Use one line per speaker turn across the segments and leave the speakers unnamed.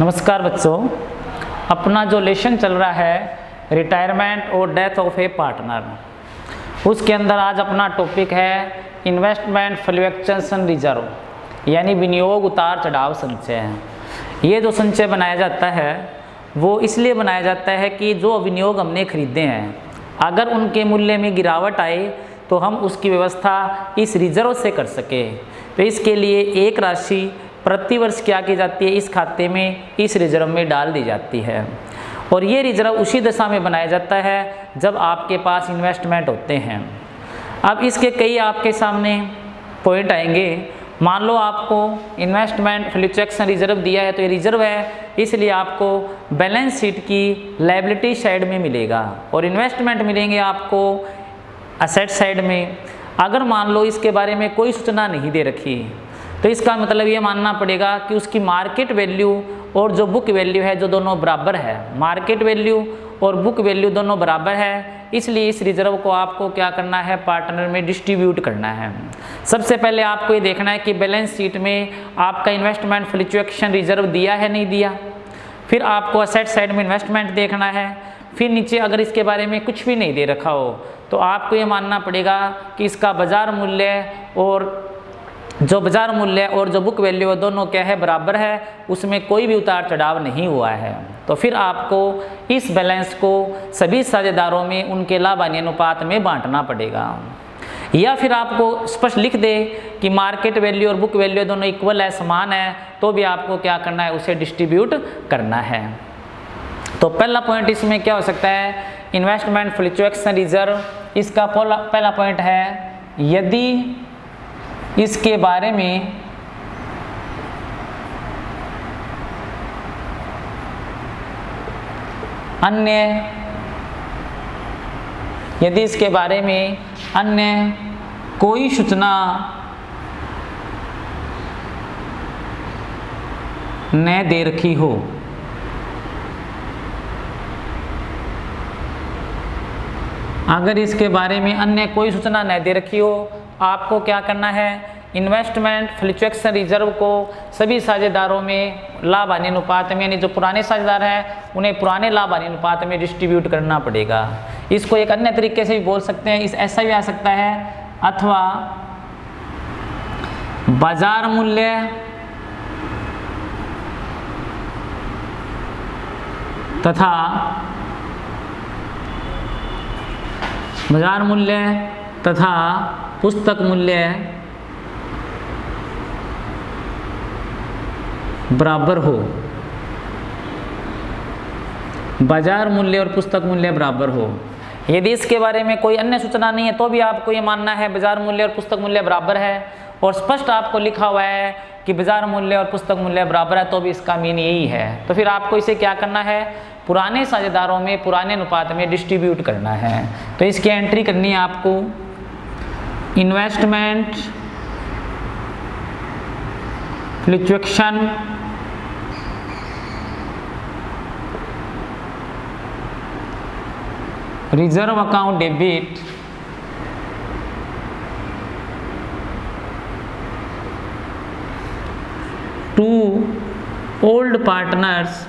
नमस्कार बच्चों, अपना जो लेसन चल रहा है रिटायरमेंट और डेथ ऑफ ए पार्टनर, उसके अंदर आज अपना टॉपिक है इन्वेस्टमेंट फ्लक्चुएशन रिजर्व, यानी विनियोग उतार चढ़ाव संचय। ये जो संचय बनाया जाता है वो इसलिए बनाया जाता है कि जो विनियोग हमने खरीदे हैं अगर उनके मूल्य में गिरावट आए तो हम उसकी व्यवस्था इस रिजर्व से कर सके। तो इसके लिए एक राशि प्रति वर्ष क्या की जाती है, इस खाते में इस रिजर्व में डाल दी जाती है। और ये रिजर्व उसी दशा में बनाया जाता है जब आपके पास इन्वेस्टमेंट होते हैं। अब इसके कई आपके सामने पॉइंट आएंगे। मान लो आपको इन्वेस्टमेंट फ्लक्चुएशन रिजर्व दिया है तो ये रिजर्व है, इसलिए आपको बैलेंस शीट की लायबिलिटी साइड में मिलेगा और इन्वेस्टमेंट मिलेंगे आपको असेट साइड में। अगर मान लो इसके बारे में कोई सूचना नहीं दे रखी तो इसका मतलब ये मानना पड़ेगा कि उसकी मार्केट वैल्यू और जो बुक वैल्यू है जो दोनों बराबर है, मार्केट वैल्यू और बुक वैल्यू दोनों बराबर है। इसलिए इस रिजर्व को आपको क्या करना है, पार्टनर में डिस्ट्रीब्यूट करना है। सबसे पहले आपको ये देखना है कि बैलेंस शीट में आपका इन्वेस्टमेंट फ्लक्चुएशन रिजर्व दिया है नहीं दिया। फिर आपको असेट साइड में इन्वेस्टमेंट देखना है। फिर नीचे अगर इसके बारे में कुछ भी नहीं दे रखा हो तो आपको ये मानना पड़ेगा कि इसका बाजार मूल्य और जो बाजार मूल्य और जो बुक वैल्यू है दोनों क्या है, बराबर है, उसमें कोई भी उतार चढ़ाव नहीं हुआ है। तो फिर आपको इस बैलेंस को सभी साझेदारों में उनके लाभ हानि अनुपात में बांटना पड़ेगा। या फिर आपको स्पष्ट लिख दे कि मार्केट वैल्यू और बुक वैल्यू दोनों इक्वल है, समान है, तो भी आपको क्या करना है, उसे डिस्ट्रीब्यूट करना है। तो पहला पॉइंट इसमें क्या हो सकता है, इन्वेस्टमेंट फ्लक्चुएशन रिजर्व। इसका पहला पॉइंट है यदि इसके बारे में अन्य कोई सूचना न दे रखी हो, अगर इसके बारे में अन्य कोई सूचना न दे रखी हो, आपको क्या करना है, इन्वेस्टमेंट फ्लक्चुएशन रिजर्व को सभी साझेदारों में लाभ हानि अनुपात में, यानी जो पुराने साझेदार हैं उन्हें पुराने लाभ हानि अनुपात में डिस्ट्रीब्यूट करना पड़ेगा। इसको एक अन्य तरीके से भी बोल सकते हैं, इस ऐसा भी आ सकता है, अथवा बाजार मूल्य तथा पुस्तक मूल्य बराबर हो, बाजार मूल्य और पुस्तक मूल्य बराबर हो। यदि इसके बारे में कोई अन्य सूचना नहीं है तो भी आपको ये मानना है बाजार मूल्य और पुस्तक मूल्य बराबर है, और स्पष्ट आपको लिखा हुआ है कि बाजार मूल्य और पुस्तक मूल्य बराबर है, तो भी इसका मीन यही है। तो फिर आपको इसे क्या करना है, पुराने साझेदारों में पुराने अनुपात में डिस्ट्रीब्यूट करना है। तो इसकी एंट्री करनी है आपको, investment fluctuation reserve account debit to old partners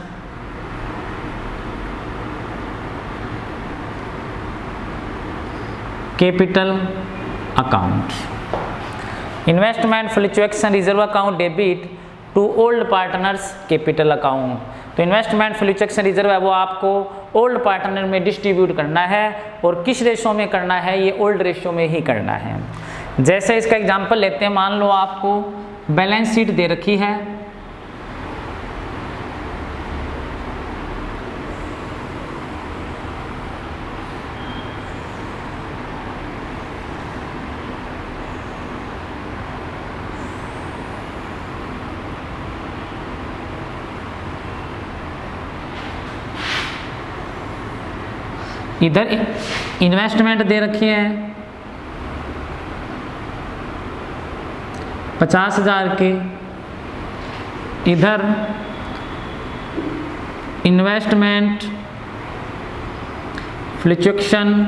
capital account. Investment fluctuation reserve account debit to old partners capital account. तो इन्वेस्टमेंट फ्लक्चुएशन रिजर्व है वो आपको ओल्ड पार्टनर में डिस्ट्रीब्यूट करना है, और किस रेशो में करना है, ये ओल्ड रेशो में ही करना है। जैसे इसका एग्जांपल लेते हैं, मान लो आपको बैलेंस शीट दे रखी है, इधर इन्वेस्टमेंट दे रखी है 50,000 की, इधर इन्वेस्टमेंट फ्लक्चुएशन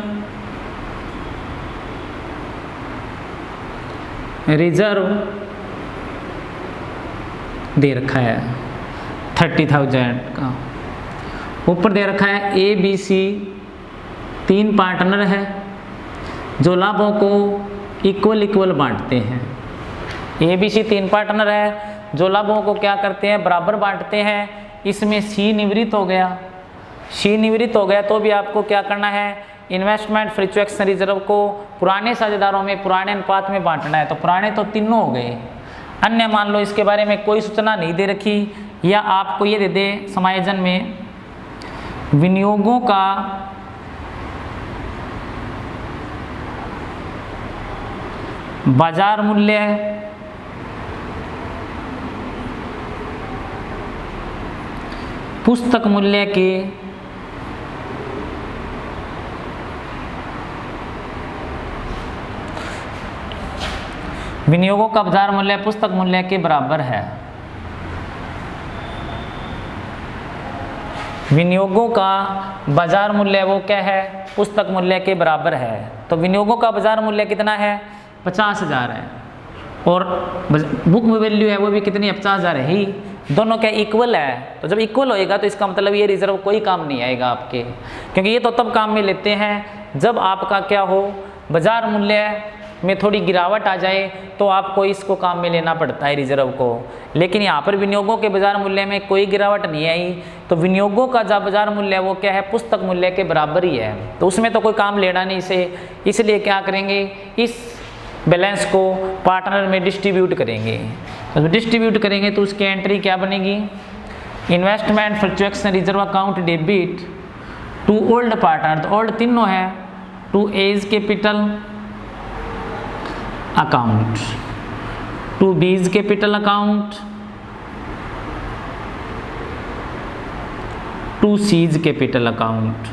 रिजर्व दे रखा है। 30,000 का। ऊपर दे रखा है ABC 3 पार्टनर है जो लाभों को इक्वल बांटते हैं। ABC 3 पार्टनर है जो लाभों को क्या करते हैं, बराबर बांटते हैं। इसमें C निवृत्त हो गया, C निवृत्त हो गया तो भी आपको क्या करना है, इन्वेस्टमेंट फ्लक्चुएशन रिजर्व को पुराने साझेदारों में पुराने अनुपात में बांटना है। तो पुराने तो तीनों हो गए, अन्य मान लो इसके बारे में कोई सूचना नहीं दे रखी, या आपको ये दे दे समायोजन में विनियोगों का बाजार मूल्य पुस्तक मूल्य के विनियोगों का बाजार मूल्य पुस्तक मूल्य के बराबर है। विनियोगों का बाजार मूल्य वो क्या है, पुस्तक मूल्य के बराबर है। तो विनियोगों का बाजार मूल्य कितना है, 50,000 है, और बुक वैल्यू है वो भी कितनी है, 50,000 है ही। दोनों क्या इक्वल है। तो जब इक्वल होएगा तो इसका मतलब ये रिजर्व कोई काम नहीं आएगा आपके, क्योंकि ये तो तब काम में लेते हैं जब आपका क्या हो, बाजार मूल्य में थोड़ी गिरावट आ जाए तो आपको इसको काम में लेना पड़ता है रिजर्व को। लेकिन यहाँ पर विनियोगों के बाजार मूल्य में कोई गिरावट नहीं आई, तो विनियोगों का जो बाजार मूल्य वो क्या है, पुस्तक मूल्य के बराबर ही है। तो उसमें तो कोई काम लेना नहीं इसे, इसलिए क्या करेंगे, इस बैलेंस को पार्टनर में डिस्ट्रीब्यूट करेंगे। तो डिस्ट्रीब्यूट करेंगे तो उसकी एंट्री क्या बनेगी, investment fluctuation reserve account debit to old partner. तो ओल्ड तीनों है, to A's capital account, to B's capital account, to C's capital account.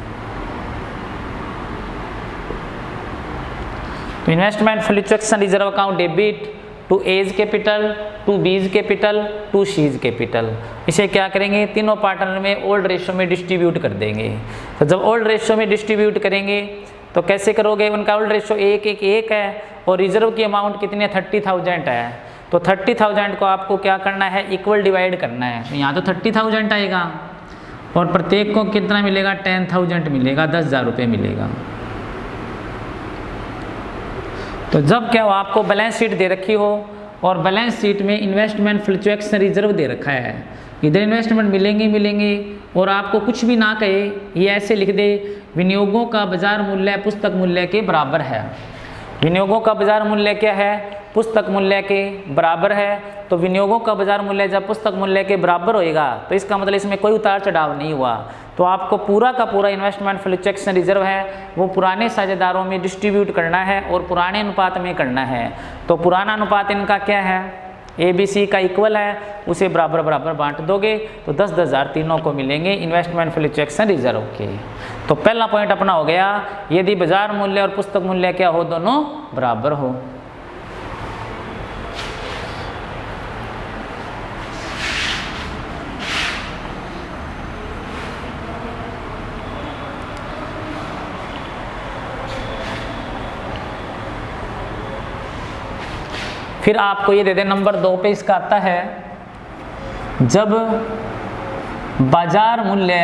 तो investment fluctuation reserve account debit to A's capital, to B's capital, to C's capital. इसे क्या करेंगे, तीनों partner में old ratio में डिस्ट्रीब्यूट कर देंगे। तो जब ओल्ड रेशियो में डिस्ट्रीब्यूट करेंगे तो कैसे करोगे, उनका ओल्ड रेशियो 1:1 है और रिजर्व की अमाउंट कितनी है, 30,000 है। तो 30,000 को आपको क्या करना है, इक्वल डिवाइड करना है। तो यहाँ तो 30,000 आएगा और प्रत्येक को कितना मिलेगा, 10,000 मिलेगा, 10,000 रुपये मिलेगा। तो जब क्या हो, आपको बैलेंस शीट दे रखी हो और बैलेंस शीट में इन्वेस्टमेंट फ्लक्चुएशन रिजर्व दे रखा है, इधर इन्वेस्टमेंट मिलेंगे और आपको कुछ भी ना कहे, ये ऐसे लिख दे, विनियोगों का बाजार मूल्य पुस्तक मूल्य के बराबर है। विनियोगों का बाजार मूल्य क्या है, पुस्तक मूल्य के बराबर है। तो विनियोगों का बाजार मूल्य जब पुस्तक मूल्य के बराबर होएगा तो इसका मतलब इसमें कोई उतार चढ़ाव नहीं हुआ। तो आपको पूरा का पूरा इन्वेस्टमेंट फ्लक्चुएशन रिजर्व है वो पुराने साझेदारों में डिस्ट्रीब्यूट करना है और पुराने अनुपात में करना है। तो पुराना अनुपात इनका क्या है, ABC का इक्वल है, उसे बराबर बराबर बांट दोगे तो 10,000 तीनों को मिलेंगे इन्वेस्टमेंट फ्लक्चुएशन रिजर्व के। तो पहला पॉइंट अपना हो गया, यदि बाजार मूल्य और पुस्तक मूल्य क्या हो, दोनों बराबर हो। फिर आपको ये दे दे, नंबर 2 पे इसका आता है, जब बाजार मूल्य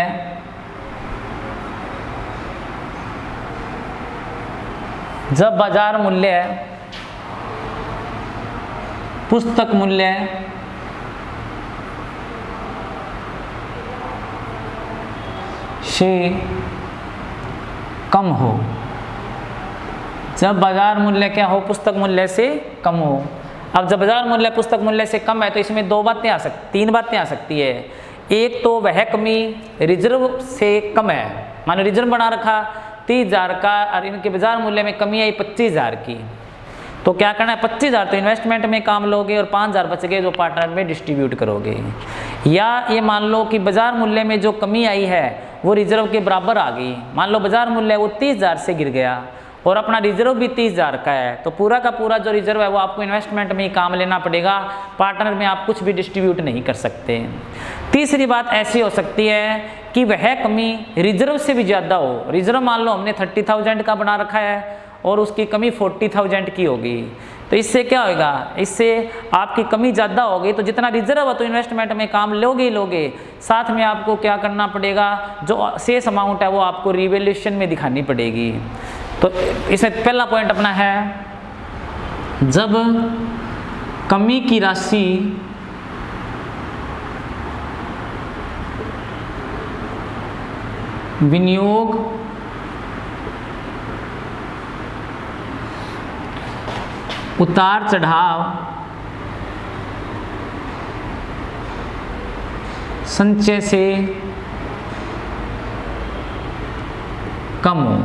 पुस्तक मूल्य से कम हो। जब बाजार मूल्य क्या हो, पुस्तक मूल्य से कम हो। अब जब बाजार मूल्य पुस्तक मूल्य से कम है तो इसमें 3 बातें आ सकती है। एक तो वह कमी रिजर्व से कम है, मानो रिजर्व बना रखा 30,000 का और इनके बाजार मूल्य में कमी आई 25,000 की, तो क्या करना है, 25,000 तो इन्वेस्टमेंट में काम लोगे और 5,000 बच गए जो पार्टनर में डिस्ट्रीब्यूट करोगे। या ये मान लो कि बाजार मूल्य में जो कमी आई है वो रिजर्व के बराबर आ गई। मान लो बाजार मूल्य वो 30,000 से गिर गया और अपना रिजर्व भी 30,000 का है, तो पूरा का पूरा जो रिजर्व है वो आपको इन्वेस्टमेंट में ही काम लेना पड़ेगा, पार्टनर में आप कुछ भी डिस्ट्रीब्यूट नहीं कर सकते। तीसरी बात ऐसी हो सकती है कि वह कमी रिजर्व से भी ज़्यादा हो। रिजर्व मान लो हमने 30,000 का बना रखा है और उसकी कमी 40,000 की होगी। तो इससे क्या होगा, इससे आपकी कमी ज़्यादा होगी, तो जितना रिजर्व है तो इन्वेस्टमेंट में काम लोगे ही लोगे, साथ में आपको क्या करना पड़ेगा, जो शेष अमाउंट है वो आपको रिवैल्यूएशन में दिखानी पड़ेगी। तो इसमें पहला पॉइंट अपना है, जब कमी की राशि विनियोग उतार चढ़ाव संचय से कम हो।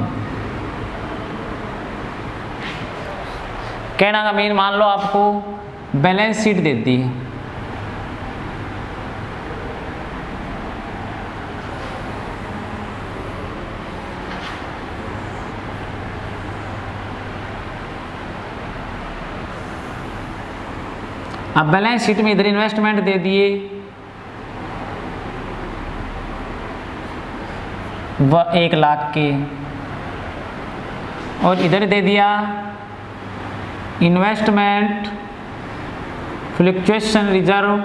कहना का मीन, मान लो आपको बैलेंस शीट देती है, अब बैलेंस शीट में इधर इन्वेस्टमेंट दे दिए वह 1 लाख के, और इधर दे दिया इन्वेस्टमेंट फ्लक्चुएशन रिजर्व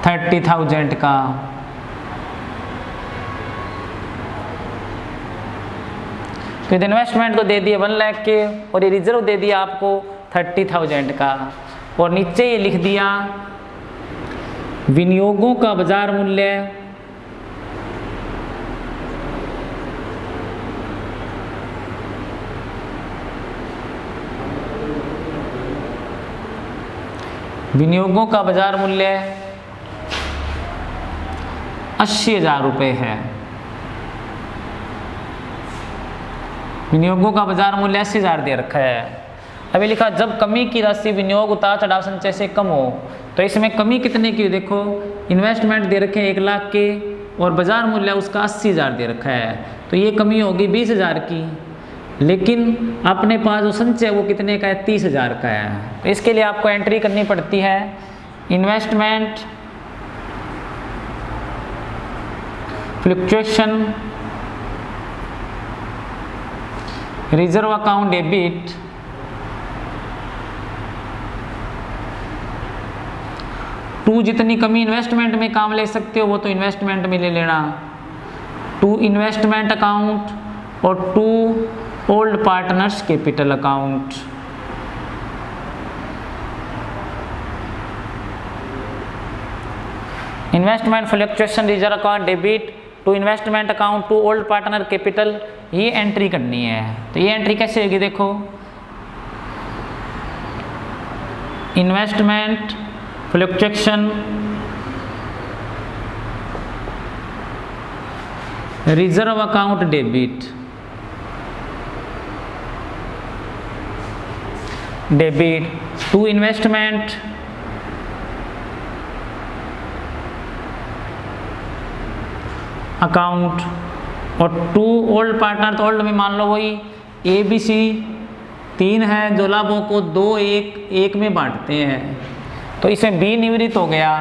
30,000 का। तो इधर इन्वेस्टमेंट तो दे दिए 1 लाख के, और ये रिजर्व दे दिया आपको 30,000 का, और नीचे ये लिख दिया विनियोगों का बाजार मूल्य विनियोगों का बाजार मूल्य 80,000 रुपये है। विनियोगों का बाजार मूल्य 80,000 दे रखा है। अभी लिखा जब कमी की राशि विनियोग उतार चढ़ाव संचय से कम हो, तो इसमें कमी कितने की, देखो इन्वेस्टमेंट दे रखे हैं 1 लाख के, और बाजार मूल्य उसका 80,000 दे रखा है, तो ये कमी होगी 20,000 की। लेकिन अपने पास जो संचय वो कितने का है, 30,000 का है। तो इसके लिए आपको एंट्री करनी पड़ती है investment fluctuation reserve account debit to, जितनी कमी इन्वेस्टमेंट में काम ले सकते हो वो तो इन्वेस्टमेंट में ले लेना, टू इन्वेस्टमेंट अकाउंट और to old partners capital account. Investment fluctuation reserve account debit to investment account to old partner capital, ये एंट्री करनी है। तो ये एंट्री कैसे होगी, देखो investment fluctuation reserve account debit to investment account और टू ओल्ड पार्टनर। तो ओल्ड में मान लो वही ABC 3 है, जो लाभों को 2 1 में बांटते हैं, तो इसमें B निवृत्त हो गया,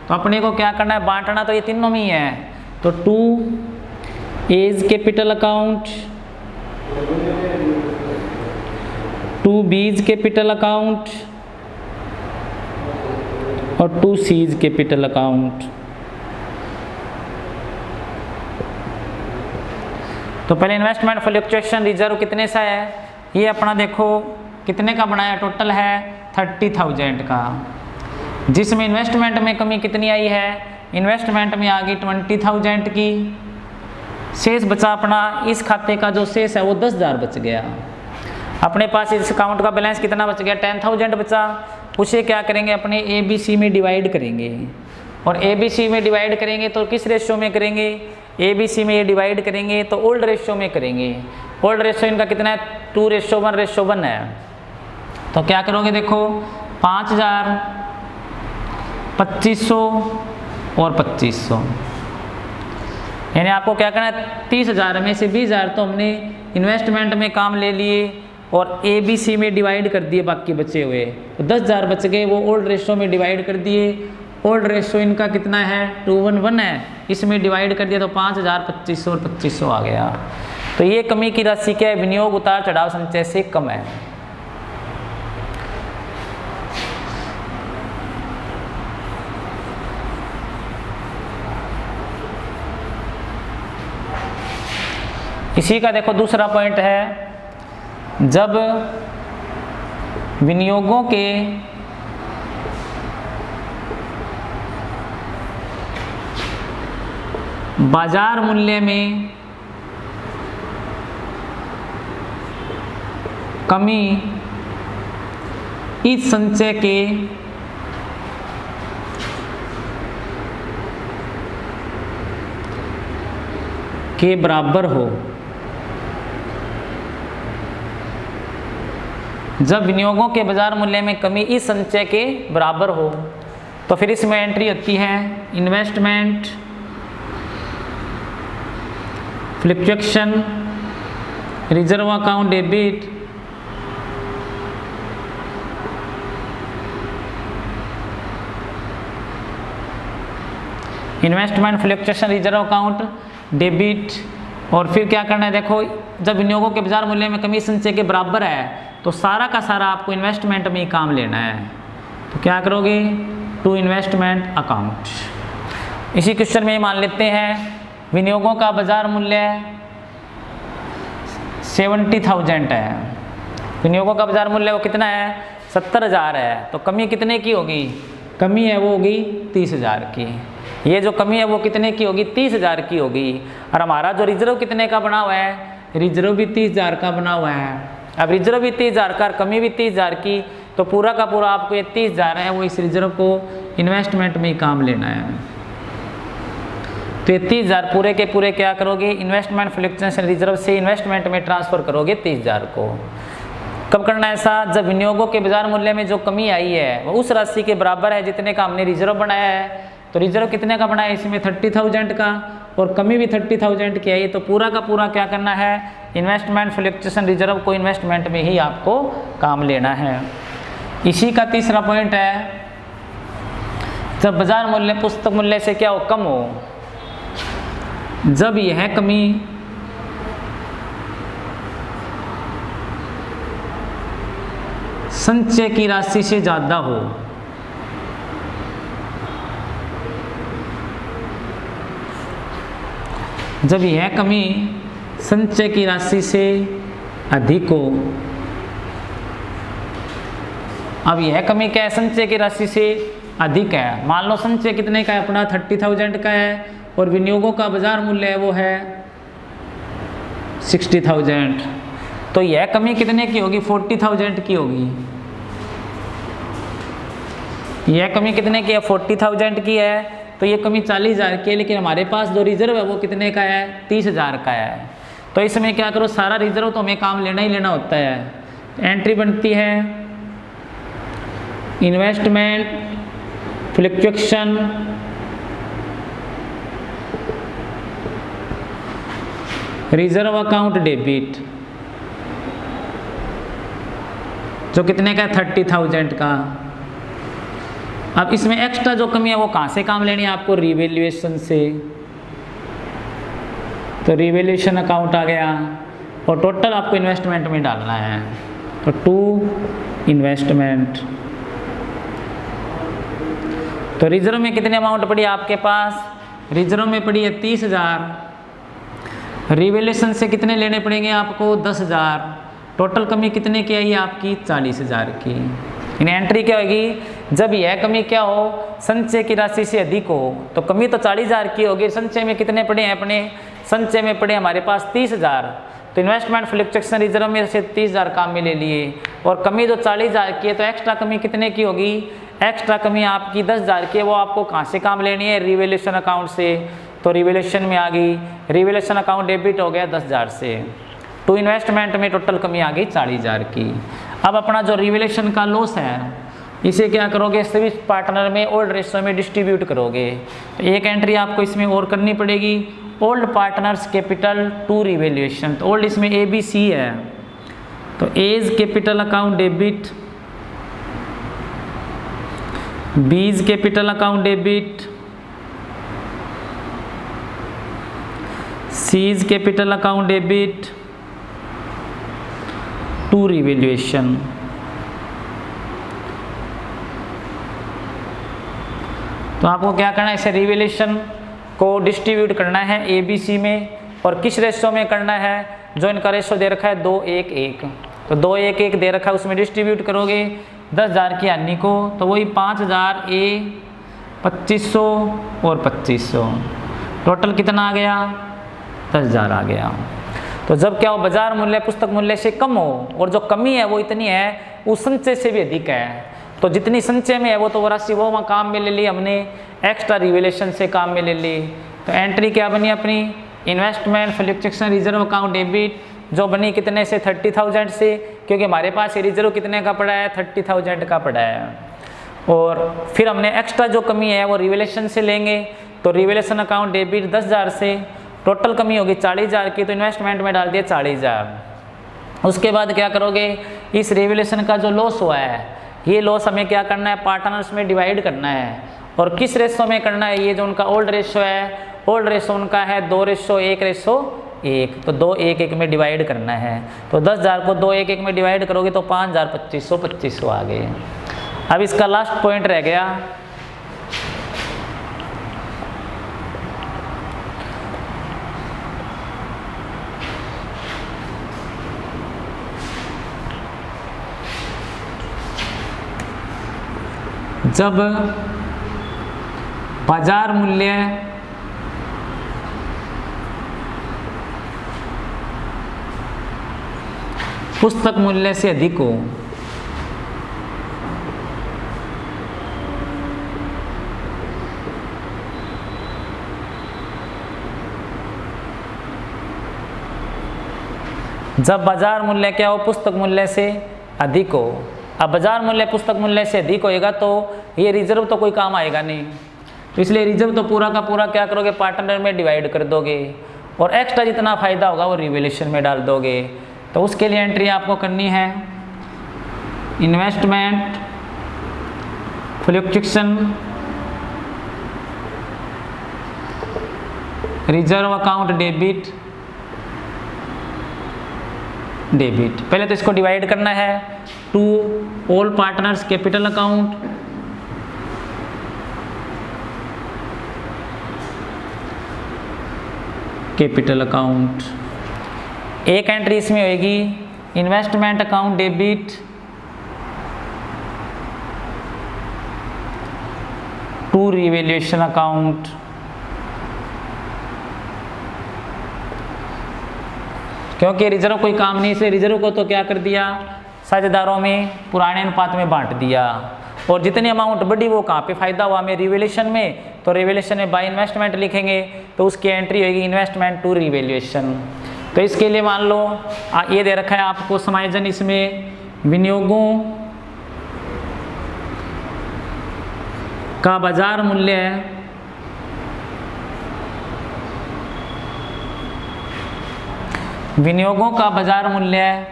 तो अपने को क्या करना है, बांटना तो ये तीनों में ही है। तो to A's capital account, to B's capital account और टू सीज कैपिटल अकाउंट। तो पहले इन्वेस्टमेंट फ्लक्चुएशन रिजर्व कितने सा है, ये अपना देखो कितने का बनाया, टोटल है 30,000 का, जिसमें इन्वेस्टमेंट में कमी कितनी आई है, इन्वेस्टमेंट में आ गई 20,000 की, शेष बचा अपना इस खाते का जो शेष है वो 10,000 बच गया। अपने पास इस अकाउंट का बैलेंस कितना बच गया, 10,000 बचा, उसे क्या करेंगे, अपने ABC में डिवाइड करेंगे, और ABC में डिवाइड करेंगे तो किस रेशियो में करेंगे, ABC में ये डिवाइड करेंगे तो ओल्ड रेशियो में करेंगे। ओल्ड रेशियो इनका कितना है, 2:1:1 है। तो क्या करोगे, देखो 5,000, 2,500 और 2,500, यानी आपको क्या करना है, 30,000 में से 20,000 तो हमने इन्वेस्टमेंट में काम ले लिए और ABC में डिवाइड कर दिए बाकी बचे हुए, तो 10,000 बच गए, वो ओल्ड रेशियो में डिवाइड कर दिए ओल्ड रेशो इनका कितना है 211 है, इसमें डिवाइड कर दिया तो 5000, 2500 और 2500 आ गया। तो ये कमी की राशि क्या है, विनियोग उतार चढ़ाव संचय से कम है। इसी का देखो दूसरा पॉइंट है, जब विनियोगों के बाजार मूल्य में कमी इस संचय के बराबर हो, जब विनियोगों के बाजार मूल्य में कमी इस संचय के बराबर हो, तो फिर इसमें एंट्री होती है investment fluctuation reserve account debit investment fluctuation reserve account debit. और फिर क्या करना है, देखो जब विनियोगों के बाजार मूल्य में कमी संचय के बराबर है तो सारा का सारा आपको इन्वेस्टमेंट में ही काम लेना है। तो क्या करोगे, टू इन्वेस्टमेंट अकाउंट। इसी क्वेश्चन में मान लेते हैं विनियोगों का बाजार मूल्य 70,000 है, विनियोगों का बाजार मूल्य वो कितना है 70,000 है, तो कमी कितने की होगी, कमी है वो होगी 30,000 की। ये जो कमी है वो कितने की होगी 30,000 की होगी। और हमारा जो रिजर्व कितने का बना हुआ है, रिजर्व भी 30,000 का बना हुआ है। अब रिजर्व भी 30,000 का, कमी भी 30,000 की, तो पूरा का पूरा आपको ये 30,000 है वो इस रिजर्व को इन्वेस्टमेंट में ही काम लेना है। तो ये 30,000 पूरे के पूरे क्या करोगे, इन्वेस्टमेंट फ्लक्चुएशन रिजर्व से इन्वेस्टमेंट में ट्रांसफर करोगे 30,000 को। कब करना है ऐसा, जब विनियोगों के बाजार मूल्य में जो कमी आई है वो उस राशि के बराबर है जितने का हमने रिजर्व बनाया है। तो रिजर्व कितने का बनाया है, इसमें 30,000 का, और कमी भी 30,000 की आई, तो पूरा का पूरा क्या करना है, इन्वेस्टमेंट फ्लक्चुएशन रिजर्व को इन्वेस्टमेंट में ही आपको काम लेना है। इसी का तीसरा पॉइंट है, जब बाजार मूल्य पुस्तक मूल्य से क्या हो, कम हो, जब यह कमी संचय की राशि से ज्यादा हो, जब यह कमी संचय की राशि से अधिक हो। अब यह कमी क्या है, संचय की राशि से अधिक है। मान लो संचय कितने का है अपना 30,000 का है और विनियोगों का बाजार मूल्य है वो है 60,000, तो यह कमी कितने की होगी 40,000 की होगी। यह कमी कितने की है 40,000 की है, तो ये कमी 40,000 की है, लेकिन हमारे पास जो रिजर्व है वो कितने का है 30,000 का है। तो इसमें क्या करो, सारा रिजर्व तो हमें काम लेना ही लेना होता है। एंट्री बनती है investment fluctuation reserve account debit, जो कितने का है 30,000 का। अब इसमें एक्स्ट्रा जो कमी है वो कहाँ से काम लेनी है आपको, रिवैल्यूएशन से। तो रिवैल्यूएशन अकाउंट आ गया और टोटल आपको इन्वेस्टमेंट में डालना है, तो टू इन्वेस्टमेंट। तो रिजर्व में कितनी अमाउंट पड़ी आपके पास, रिजर्व में पड़ी है 30,000, रिवैल्यूएशन से कितने लेने पड़ेंगे आपको 10,000, टोटल कमी कितने की आई आपकी 40,000 की। इन एंट्री क्या होगी, जब यह कमी क्या हो संचय की राशि से अधिक हो, तो कमी तो 40,000 की होगी। संचय में कितने पड़े हैं अपने, संचय में पड़े हमारे पास 30,000, तो इन्वेस्टमेंट फ्लक्चुएशन रिजर्व में से 30,000 काम में ले लिए, और कमी जो 40,000 की है, तो एक्स्ट्रा कमी कितने की होगी, एक्स्ट्रा कमी आपकी 10,000 की है, वो आपको कहाँ से काम लेनी है, रिवैल्यूएशन अकाउंट से। तो रिवैल्यूएशन में आ गई, रिवैल्यूएशन अकाउंट डेबिट हो गया 10,000 से, टू इन्वेस्टमेंट में टोटल कमी आ गई 40,000 की। अब अपना जो रिवैल्यूएशन का लॉस है इसे क्या करोगे, सभी पार्टनर में ओल्ड रेशो में डिस्ट्रीब्यूट करोगे। एक एंट्री आपको इसमें और करनी पड़ेगी, old partners capital to revaluation. तो ओल्ड इसमें ABC है, तो A's capital account debit B's capital account debit, C's capital account debit to revaluation. तो आपको क्या करना है, इसे रिवैल्यूएशन को डिस्ट्रीब्यूट करना है ABC में, और किस रेशो में करना है, जो इनका रेशो दे रखा है 2:1:1, तो 2:1:1 दे रखा है, उसमें डिस्ट्रीब्यूट करोगे 10,000 की हानि को, तो वही 5,000 A 2500 और 2500, टोटल कितना आ गया, 10,000 आ गया। तो जब क्या हो, बाजार मूल्य पुस्तक मूल्य से कम हो, और जो कमी है वो इतनी है, उस संचय से भी अधिक है, तो जितनी संचय में है वो तो राशि वो वहाँ काम में ले ली हमने, एक्स्ट्रा रिवैल्यूएशन से काम में ले ली। तो एंट्री क्या बनी अपनी, investment fluctuation reserve account debit, जो बनी कितने से, 30,000 से, क्योंकि हमारे पास ये रिजर्व कितने का पड़ा है, 30,000 का पड़ा है। और फिर हमने एक्स्ट्रा जो कमी है वो रिवैल्यूएशन से लेंगे, तो रिवैल्यूएशन अकाउंट डेबिट 10,000 से, टोटल कमी होगी 40,000 की, तो इन्वेस्टमेंट में डाल दिया 40,000। उसके बाद क्या करोगे, इस रिवैल्यूएशन का जो लॉस हुआ है, ये लॉस हमें क्या करना है, पार्टनर्स में डिवाइड करना है, और किस रेशो में करना है, ये जो उनका ओल्ड रेशो है, ओल्ड रेशो उनका है 2:1:1, तो 2:1:1 में डिवाइड करना है। तो 10,000 को 2:1:1 में डिवाइड करोगे तो 5,000 2500 आ गए। अब इसका लास्ट पॉइंट रह गया, जब बाजार मूल्य पुस्तक मूल्य से अधिक हो, जब बाजार मूल्य क्या हो, पुस्तक मूल्य से अधिक हो। अब बाजार मूल्य पुस्तक मूल्य से अधिक होएगा तो ये रिजर्व तो कोई काम आएगा नहीं, तो इसलिए रिजर्व तो पूरा का पूरा क्या करोगे, पार्टनर में डिवाइड कर दोगे, और एक्स्ट्रा जितना फायदा होगा वो रिवैल्यूएशन में डाल दोगे। तो उसके लिए एंट्री आपको करनी है, investment fluctuation reserve account debit, पहले तो इसको डिवाइड करना है to all partners capital account, एक एंट्री इसमें होगी investment account debit to revaluation account, क्योंकि रिजर्व कोई काम नहीं, इसलिए रिजर्व को तो क्या कर दिया, साझेदारों में पुराने अनुपात में बांट दिया, और जितनी अमाउंट बढ़ी वो कहाँ पे फायदा हुआ हमें, रिवैल्यूएशन में, तो रिवैल्यूएशन में बाय इन्वेस्टमेंट लिखेंगे, तो उसकी एंट्री होगी इन्वेस्टमेंट टू रिवैल्यूएशन। तो इसके लिए मान लो ये दे रखा है आपको समायोजन, इसमें विनियोगों का बाजार मूल्य है, विनियोगों का बाजार मूल्य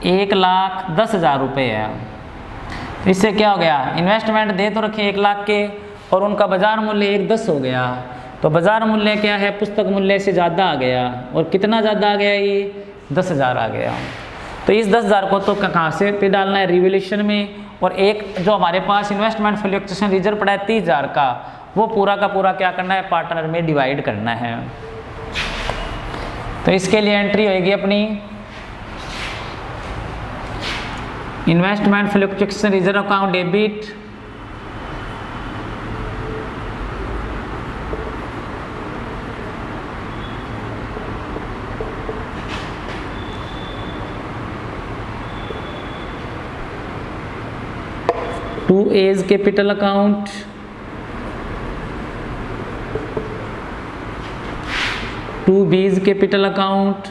1,10,000 रुपये है। तो इससे क्या हो गया, इन्वेस्टमेंट दे तो रखे 1 लाख के, और उनका बाजार मूल्य 1,10,000 हो गया, तो बाजार मूल्य क्या है, पुस्तक मूल्य से ज़्यादा आ गया, और कितना ज़्यादा आ गया, ये 10,000 आ गया। तो इस 10,000 को तो कहाँ से पे डालना है, रिवैल्यूएशन में, और एक जो हमारे पास इन्वेस्टमेंट फ्लक्चुएशन रिजर्व पड़ा है 30,000 का, वो पूरा का पूरा क्या करना है, पार्टनर में डिवाइड करना है। तो इसके लिए एंट्री होगी अपनी investment fluctuation reserve account debit to A's capital account to B's capital account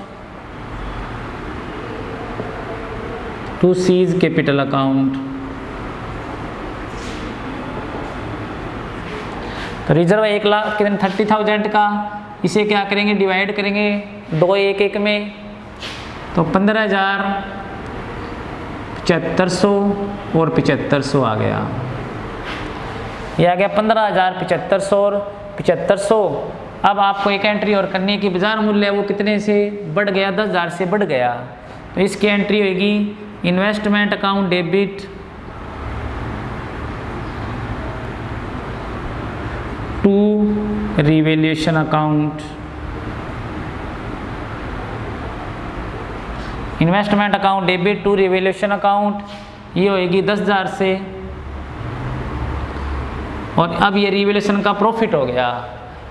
to C's capital account. तो रिजर्व 1 लाख कितने 30,000 का, इसे क्या करेंगे, डिवाइड करेंगे 2:1:1 में, तो 15,000 7500 और 7500 आ गया। ये आ गया 15,7500 और 7500। अब आपको एक एंट्री और करनी है कि बाजार मूल्य वो कितने से बढ़ गया, 10,000 से बढ़ गया। तो इसकी एंट्री होगी investment account debit to revaluation account. Investment account debit to revaluation account ये होएगी 10,000 से, और अब ये रिवैल्यूएशन का प्रॉफिट हो गया।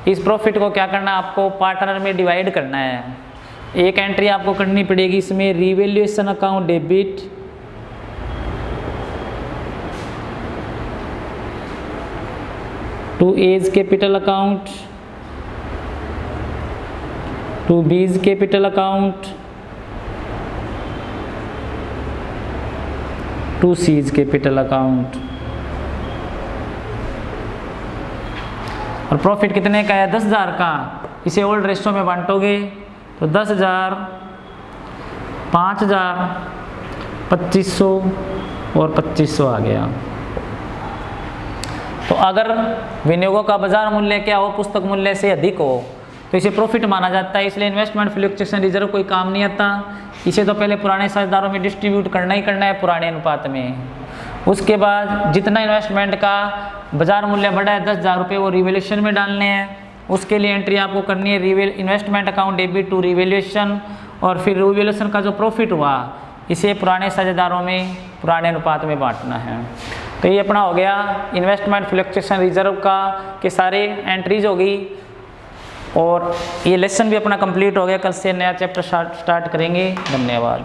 इस प्रॉफिट को क्या करना है, आपको पार्टनर में डिवाइड करना है। एक एंट्री आपको करनी पड़ेगी इसमें revaluation account debit to A's capital account to B's capital account to C's capital account. और प्रॉफिट कितने का है, 10,000 का। इसे ओल्ड रेशो में बांटोगे तो 10,000, 5,000, 2,500 और 2,500 आ गया। तो अगर विनियोगों का बाजार मूल्य क्या हो, पुस्तक मूल्य से अधिक हो, तो इसे प्रॉफिट माना जाता है। इसलिए इन्वेस्टमेंट फ्लक्चुएशन रिजर्व कोई काम नहीं आता। इसे तो पहले पुराने साझेदारों में डिस्ट्रीब्यूट करना ही करना है पुराने अनुपात में। उसके बाद जितना इन्वेस्टमेंट का बाजार मूल्य बढ़ा है 10,000 रुपये, वो रिवैल्यूएशन में डालने हैं। उसके लिए एंट्री आपको करनी है investment account debit to revaluation, और फिर रिवैल्यूएशन का जो प्रॉफिट हुआ इसे पुराने साझेदारों में पुराने अनुपात में बांटना है। तो ये अपना हो गया इन्वेस्टमेंट फ्लक्चुएशन रिजर्व का के सारे एंट्रीज हो गई, और ये लेसन भी अपना कंप्लीट हो गया। कल से नया चैप्टर स्टार्ट करेंगे। धन्यवाद।